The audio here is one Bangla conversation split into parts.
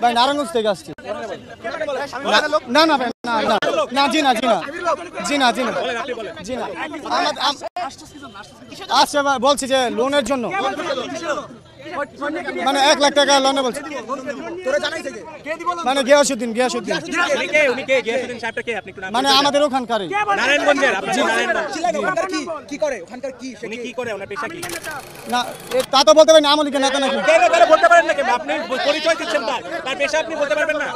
ভাই নারায়ণগঞ্জ থেকে আসছি। না না ভাই না না না জি না জি না জি না জি না জি না আচ্ছা ভাই বলছি যে লোনের জন্য মানে 1 লাখ টাকা লোনে বলছি মানে গিয়াসউদ্দিন মানে আমাদের ওখানকারই না তা তো বলতে পারেন আমলি নেতা নাকি বলতে পারেন না আপনি পরিচয় দিচ্ছেন তার পেশা আপনি বলতে পারবেন না।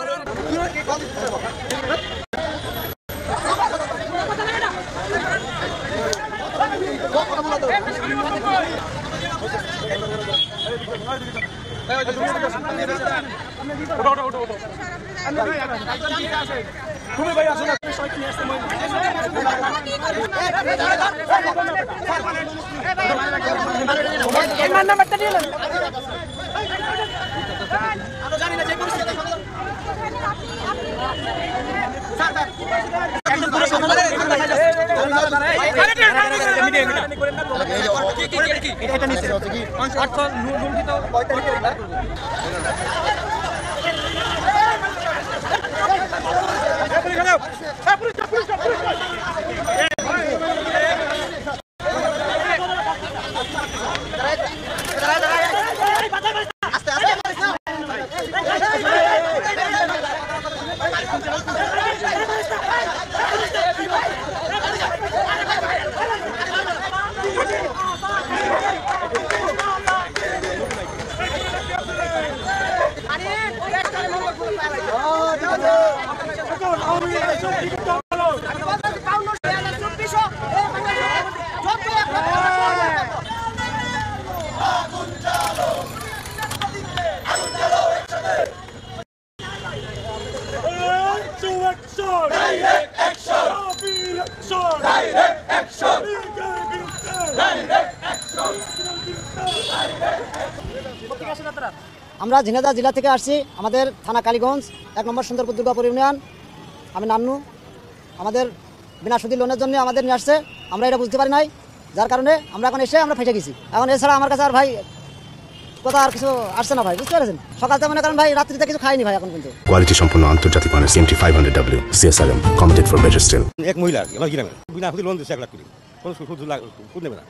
আমরা ঝিনাইদহ জেলা থেকে আসছি। আমাদের থানা কালীগঞ্জ 1 নম্বর সুন্দরপুর দুর্গাপুর ইউনিয়ন। আমি নান্নু। আমাদের বিনা সুদী লোনের জন্য আমাদের নিয়ে আসছে, আমরা এটা বুঝতে পারি নাই, যার কারণে আমরা এখন এসে আমরা ফেসে গেছি। এখন এছাড়া আমার কাছে আর ভাই কথা আর কিছু আসছে না ভাই, বুঝতে পারছেন। সকাল থেকে মনে করেন ভাই রাত্রিতে কিছু খাইনি ভাই এখন কিন্তু। কোয়ালিটি সম্পন্ন আন্তর্জাতিক মানের CMT 500W CSRM committed for better still. এক মহিলা আমার গ্রামে বিনা সুদী লোন দিচ্ছে 1 লাখ করে, কোনো সুদ নেবে না।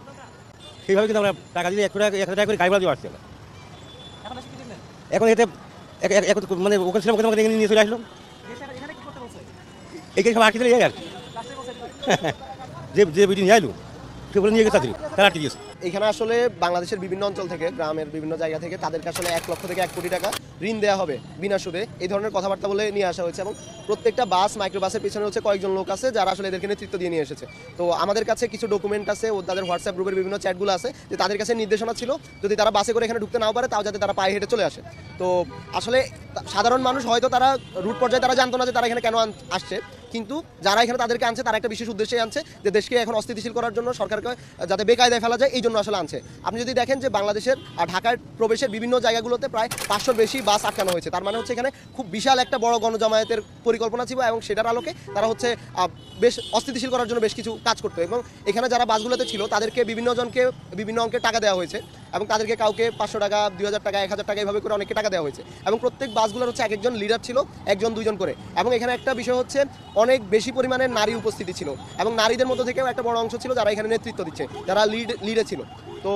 সেইভাবে কিন্তু আমরা টাকা দিয়ে 1 টাকা করে গাড়ি ভাড়া দিয়ে আসছি। এখন এতে মানে ওখানে ছিলাম ওখানে নিয়ে চলে আসলাম। এইখানে সব আটকে দিলে যাই আর কি, যে বিটি নিয়ে আইলো সে বলে নিয়ে গেছে তারা আটকে দিয়েছে। এখানে আসলে বাংলাদেশের বিভিন্ন অঞ্চল থেকে, গ্রামের বিভিন্ন জায়গা থেকে তাদেরকে আসলে 1 লক্ষ থেকে 1 কোটি টাকা ঋণ দেওয়া হবে বিনা সুদে, এই ধরনের কথাবার্তা বলে নিয়ে আসা হয়েছে। এবং প্রত্যেকটা বাস মাইক্রোবাসের পিছনে হচ্ছে কয়েকজন লোক আছে যারা আসলে এদেরকে নেতৃত্ব দিয়ে নিয়ে এসেছে। তো আমাদের কাছে কিছু ডকুমেন্ট আছে, ও তাদের হোয়াটসঅ্যাপ গ্রুপের বিভিন্ন চ্যাটগুলো আছে, যে তাদের কাছে নির্দেশনা ছিল যদি তারা বাসে করে এখানে ঢুকতে নাও পারে তাও যাতে তারা পায়ে হেঁটে চলে আসে। তো আসলে সাধারণ মানুষ হয়তো তারা রুট পর্যায়ে তারা জানতো না যে তারা এখানে কেন আসছে, কিন্তু যারা এখানে তাদেরকে আনছে তারা একটা বিশেষ উদ্দেশ্যে আনছে, যে দেশকে এখন অস্থিতিশীল করার জন্য, সরকারকে যাতে বেকায়দায় ফেলা যায় এই জন্য আসলে আনছে। আপনি যদি দেখেন যে বাংলাদেশের ঢাকার প্রবেশের বিভিন্ন জায়গাগুলোতে প্রায় 500-র বেশি বাস আটকানো হয়েছে, তার মানে হচ্ছে এখানে খুব বিশাল একটা বড় গণজমায়েতের পরিকল্পনা ছিল এবং সেটার আলোকে তারা হচ্ছে বেশ অস্থিতিশীল করার জন্য বেশ কিছু কাজ করতো। এবং এখানে যারা বাসগুলোতে ছিল তাদেরকে বিভিন্ন জনকে বিভিন্ন অঙ্কের টাকা দেওয়া হয়েছে এবং তাদেরকে কাউকে 500 টাকা, 2000 টাকা, 1000 টাকা এইভাবে করে অনেককে টাকা দেওয়া হয়েছে। এবং প্রত্যেক বাসগুলোর হচ্ছে এক একজন লিডার ছিল, 1-2 করে। এবং এখানে একটা বিষয় হচ্ছে অনেক বেশি পরিমাণে নারী উপস্থিতি ছিল এবং নারীদের মধ্যে থেকেও একটা বড় অংশ ছিল যারা এখানে নেতৃত্ব দিচ্ছে, যারা লিডে ছিল। তো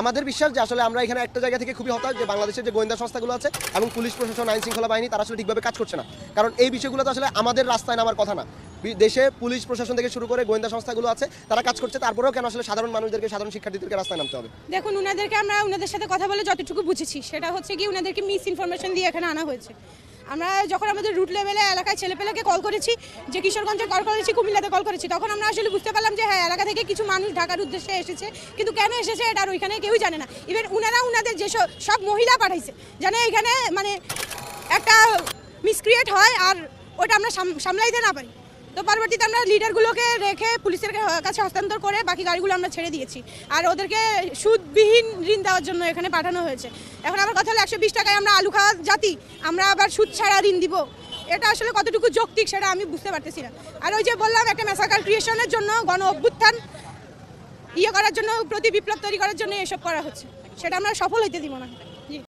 আমাদের বিশ্বাস যে আসলে আমরা এখানে একটা জায়গা থেকে খুবই হতাশ যে বাংলাদেশের যে গোয়েন্দা সংস্থাগুলো আছে এবং পুলিশ প্রশাসন, আইন শৃঙ্খলা বাহিনী তারা আসলে ঠিকভাবে কাজ করছে না। কারণ এই বিষয়গুলো তো আসলে আমাদের রাস্তায় নামার কথা না। দেশে পুলিশ প্রশাসন থেকে শুরু করে গোয়েন্দা সংস্থাগুলো আছে, তারা কাজ করছে, তারপরেও কেন আসলে সাধারণ মানুষদেরকে, সাধারণ শিক্ষার্থীদেরকে রাস্তায় নামতে হবে? দেখুন, আমরা ওনাদের সাথে কথা বলে যতটুকু বুঝেছি সেটা হচ্ছে কি ওনাদেরকে মিস ইনফরমেশন দিয়ে এখানে আনা হয়েছে। আমরা যখন আমাদের রুট লেভেলে এলাকায় ছেলেপেলেকে কল করেছি, যে কিশোরগঞ্জে কল করেছি, কুমিল্লাতে কল করেছি, তখন আমরা আসলে বুঝতে পারলাম যে হ্যাঁ এলাকা থেকে কিছু মানুষ ঢাকার উদ্দেশ্যে এসেছে, কিন্তু কেন এসেছে এটা আর ওইখানে কেউই জানে না। ইভেন ওনাদের যে সব মহিলা পাঠাইছে যেন এখানে মানে একটা মিসক্রিয়েট হয় আর ওটা আমরা সামলাইতে না পারি। তো পরবর্তীতে আমরা লিডারগুলোকে রেখে পুলিশের কাছে হস্তান্তর করে বাকি গাড়িগুলো আমরা ছেড়ে দিয়েছি, আর ওদেরকে সুদবিহীন ঋণ দেওয়ার জন্য এখানে পাঠানো হয়েছে। এখন আমার কথা হলো 120 টাকায় আমরা আলু খাওয়া জাতি, আমরা আবার সুদ ছাড়া ঋণ দিব, এটা আসলে কতটুকু যৌক্তিক সেটা আমি বুঝতে পারতেছি না। আর ওই যে বললাম একটা ম্যাসাকার ক্রিয়েশনের জন্য, গণ অভ্যুত্থান করার জন্য, প্রতি বিপ্লব তৈরি করার জন্য এসব করা হচ্ছে, সেটা আমরা সফল হইতে দিব না।